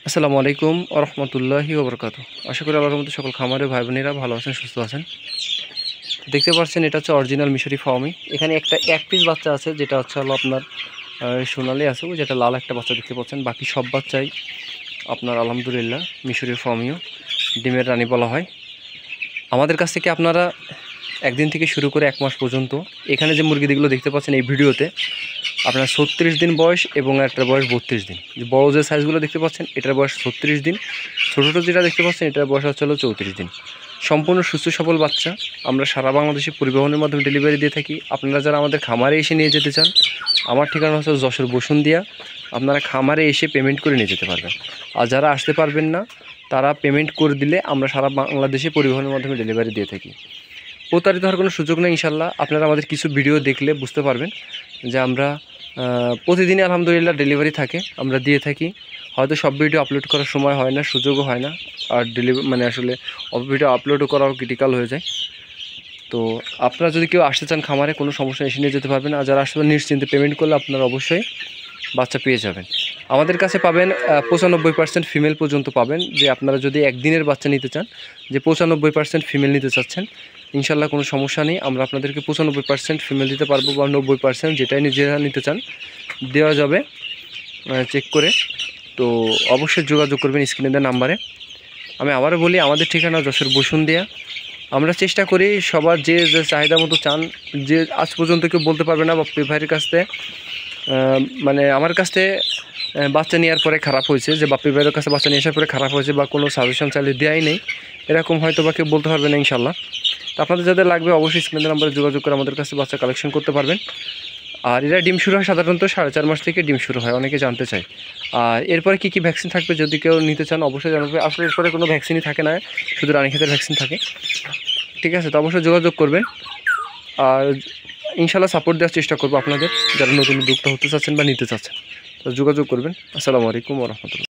আসসালামু আলাইকুম ওয়া রাহমাতুল্লাহি ওয়া বারাকাতুহু। আশা করি আল্লাহর রহমতে সকল খামারে ভাই বোনেরা ভালো আছেন, সুস্থ আছেন। দেখতে পাচ্ছেন এটা হচ্ছে অরিজিনাল মিশরি ফার্মি। এখানে এক পিস বাচ্চা আছে, যেটা হচ্ছে হলো আপনার সোনালি আছে, যেটা লাল একটা বাচ্চা দেখতে পাচ্ছেন। বাকি সব বাচ্চাই আপনার আলহামদুলিল্লাহ মিশরি ফার্মিও, ডিমের রানী বলা হয়। আমাদের কাছ থেকে আপনারা একদিন থেকে শুরু করে 1 মাস পর্যন্ত এখানে যে মুরগিগুলো দেখতে পাচ্ছেন এই ভিডিওতে, আপনার 36 দিন বয়স এবং একটার বয়স 32 দিন। যে বড়ো যে সাইজগুলো দেখতে পাচ্ছেন এটার বয়স 36 দিন, ছোটো যেটা দেখতে পাচ্ছেন এটার বয়স হচ্ছে 34 দিন। সম্পূর্ণ সুস্থ সবল বাচ্চা আমরা সারা বাংলাদেশে পরিবহনের মাধ্যমে ডেলিভারি দিয়ে থাকি। আপনারা যারা আমাদের খামারে এসে নিয়ে যেতে চান, আমার ঠিকানা হচ্ছে যশোর বসুন্ধিয়া। আপনারা খামারে এসে পেমেন্ট করে নিয়ে যেতে পারবেন। আর যারা আসতে পারবেন না তারা পেমেন্ট করে দিলে আমরা সারা বাংলাদেশে পরিবহনের মাধ্যমে ডেলিভারি দিয়ে থাকি। প্রতারিত হওয়ার কোনো সুযোগ নেই ইনশাল্লাহ। আপনারা আমাদের কিছু ভিডিও দেখলে বুঝতে পারবেন যে আমরা প্রতিদিনই আলহামদুলিল্লাহ ডেলিভারি থাকে, আমরা দিয়ে থাকি। হয়তো সব ভিডিও আপলোড করার সময় হয় না, সুযোগও হয় না, আর আসলে ভিডিও আপলোডও করাও ক্রিটিক্যাল হয়ে যায়। তো আপনারা যদি কেউ আসতে চান খামারে, কোনো সমস্যা এসে নিয়ে যেতে পারবেন। আর যারা আসতে নিশ্চিন্তে পেমেন্ট করলে আপনারা অবশ্যই বাচ্চা পেয়ে যাবেন। আমাদের কাছে পাবেন 95% ফিমেল পর্যন্ত পাবেন। যে আপনারা যদি একদিনের বাচ্চা নিতে চান, যে 95% ফিমেল নিতে চাচ্ছেন, ইনশাল্লাহ কোনো সমস্যা নেই। আমরা আপনাদেরকে 95% ফিমেল দিতে পারবো, বা 90% যেটাই নিজেরা নিতে চান দেওয়া যাবে চেক করে। তো অবশ্যই যোগাযোগ করবেন স্ক্রিনে দেওয়া নাম্বারে। আমি আবারও বলি, আমাদের ঠিকানা যশোর বসুন্ধিয়া। আমরা চেষ্টা করি সবার যে চাহিদা মতো চান, যে আজ পর্যন্ত কেউ বলতে পারবে না বাপ্পি ভাইয়ের কাছ থেকে আমার কাছ থেকে বাচ্চা নেওয়ার পরে খারাপ হয়েছে, যে বাপ্পি ভাইয়ের কাছে বাচ্চা নিয়ে আসার পরে খারাপ হয়েছে, বা কোনো সাজেশন চাইলে দেওয়াই নেই, এরকম হয়তো বা কেউ বলতে পারবে না ইনশাল্লাহ। তো আপনাদের যাদের লাগবে অবশ্যই স্ক্রিনের নাম্বারে যোগাযোগ করে আমাদের কাছে বাচ্চা কালেকশন করতে পারবেন। আর এরা ডিম শুরু হয় সাধারণত 4.5 মাস থেকে ডিম শুরু হয়, অনেকে জানতে চায়। আর এরপরে কী ভ্যাকসিন থাকবে যদি কেউ নিতে চান অবশ্যই জানাবে। আসলে এরপরে কোনো ভ্যাকসিনই থাকে না, শুধু রানীক্ষেতের ভ্যাকসিন থাকে। ঠিক আছে, তো অবশ্যই যোগাযোগ করবেন। আর ইনশাল্লাহ সাপোর্ট দেওয়ার চেষ্টা করবো আপনাদের, যারা নতুন উদ্যোক্তা হতে চাচ্ছেন বা নিতে চাচ্ছেন। তো যোগাযোগ করবেন। আসসালামু আলাইকুম ওয়া রাহমাতুল্লাহ।